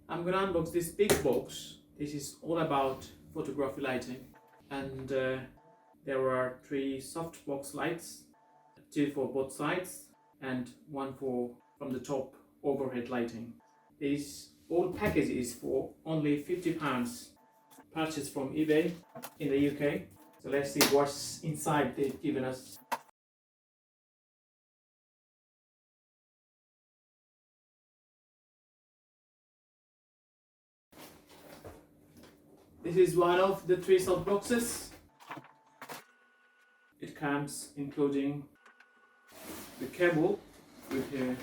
I'm gonna unbox this big box. This is all about photography lighting, and there are 3 softbox lights, 2 for both sides and 1 for from the top overhead lighting. This whole package is for only £50, purchased from eBay in the UK. So let's see what's inside they've given us. This is one of the 3 soft boxes. It comes including the cable with the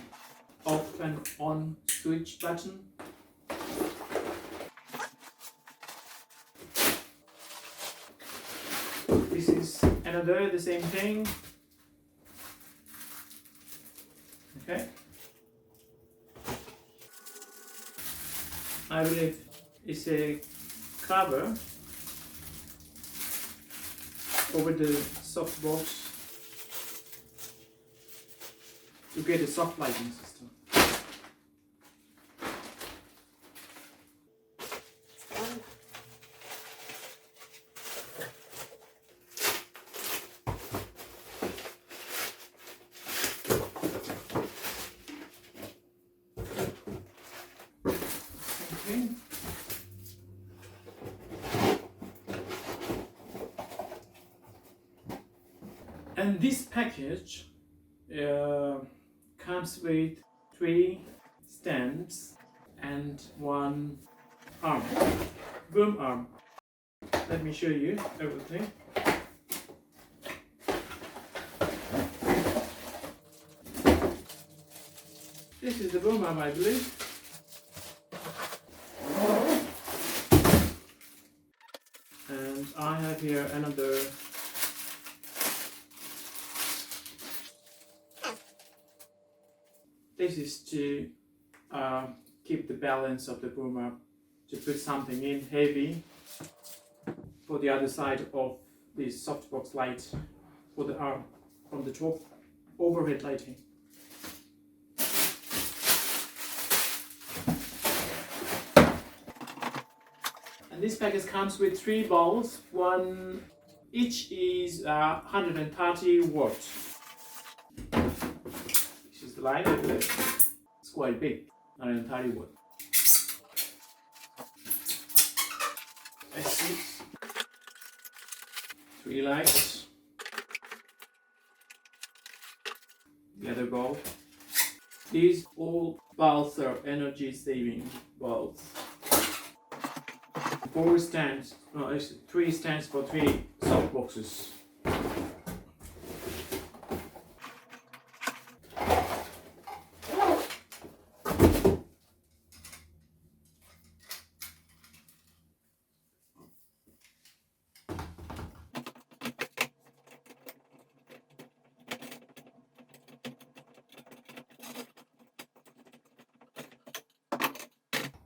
off and on switch button. This is another, the same thing. Okay. I believe it's a cover over the softbox to get a soft lighting system. Okay. And this package comes with 3 stands and 1 arm, boom arm. Let me show you everything. This is the boom arm, I believe. And I have here another this is to keep the balance of the boom arm, to put something in heavy for the other side of the softbox light for the arm from the top overhead lighting. And this package comes with 3 bulbs. One each is 130 watts. This is the light. It's quite big, 130 watts. Let's see. 3 lights. The other bulb. These all bulbs are energy saving bulbs. 4 stands, no, it's 3 stands for 3 soft boxes.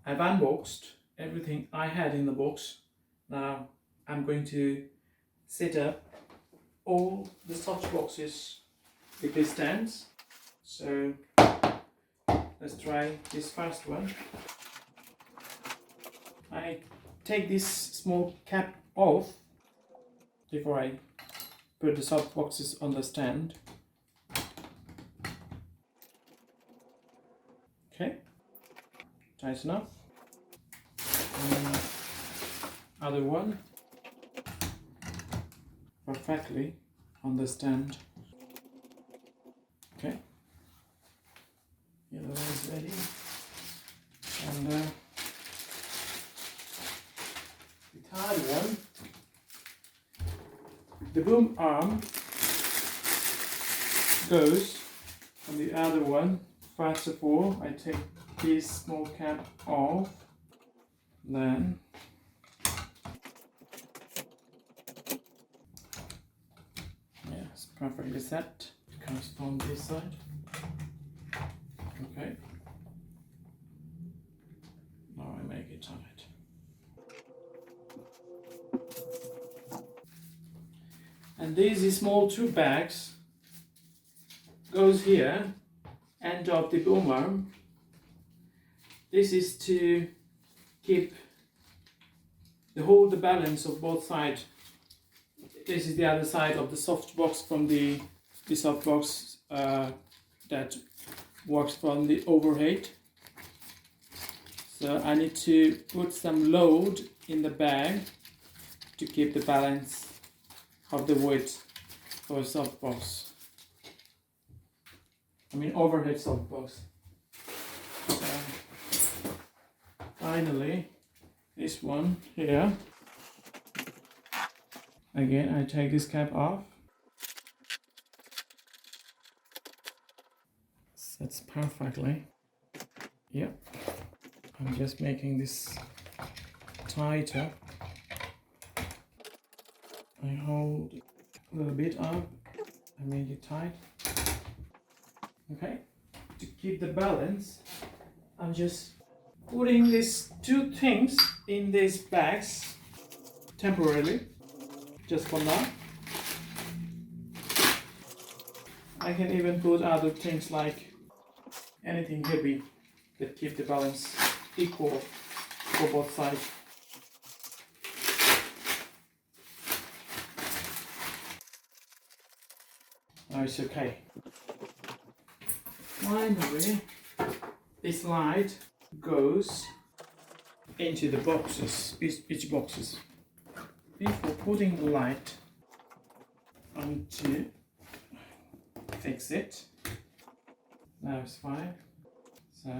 I've unboxed everything I had in the box. Now I'm going to set up all the soft boxes with these stands. So let's try this first one. I take this small cap off before I put the soft boxes on the stand. Okay, tight enough. And other one perfectly on the stand. Okay, the other one is ready. And the third one, the boom arm goes on the other one. First of all, I take this small cap off, then it's perfectly set. It comes from this side. Okay. Now I make it tight. And these small 2 bags goes here, end of the boom arm. This is to keep hold the balance of both sides. This is the other side of the softbox from the softbox that works from the overhead. So I need to put some load in the bag to keep the balance of the weight for softbox. I mean overhead softbox. So finally, this one here. Again, I take this cap off. Sets perfectly. Yep. I'm just making this tighter. I hold a little bit up. I make it tight. Okay. To keep the balance, I'm just putting these two things in these bags temporarily, just for now. I can even put other things like anything heavy that keep the balance equal for both sides. Now it's okay. Finally, this light goes into the boxes, each boxes. Before putting the light, I need to fix it. Now it's fine. So,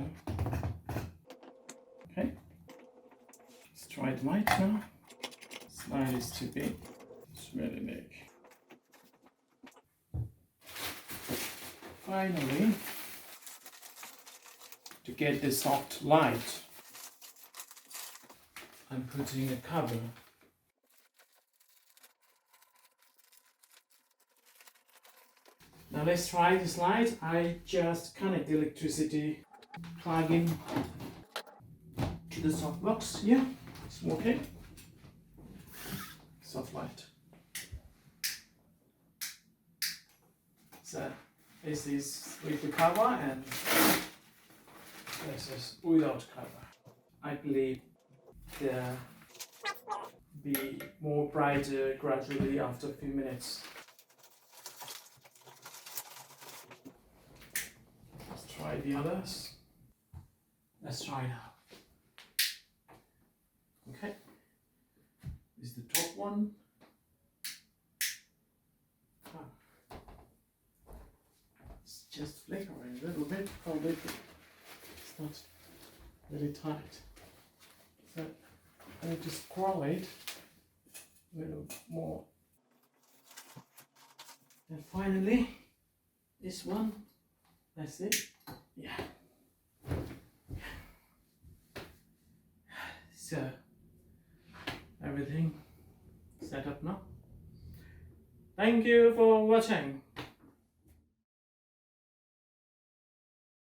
okay. Let's try the light now. This light is too big. It's really big. Finally, to get the soft light, I'm putting a cover. Now let's try this light. I just connect the electricity plug in to the softbox. Yeah, it's working. Soft light. So this is with the cover and this is without cover. I believe they'll be more brighter gradually after a few minutes. Let's try the others. Let's try now. Okay. This is the top one. It's just flickering a little bit, probably. It's not really tight. So I need to scroll it a little more. And finally, this one. That's it. Yeah. So everything set up now. Thank you for watching.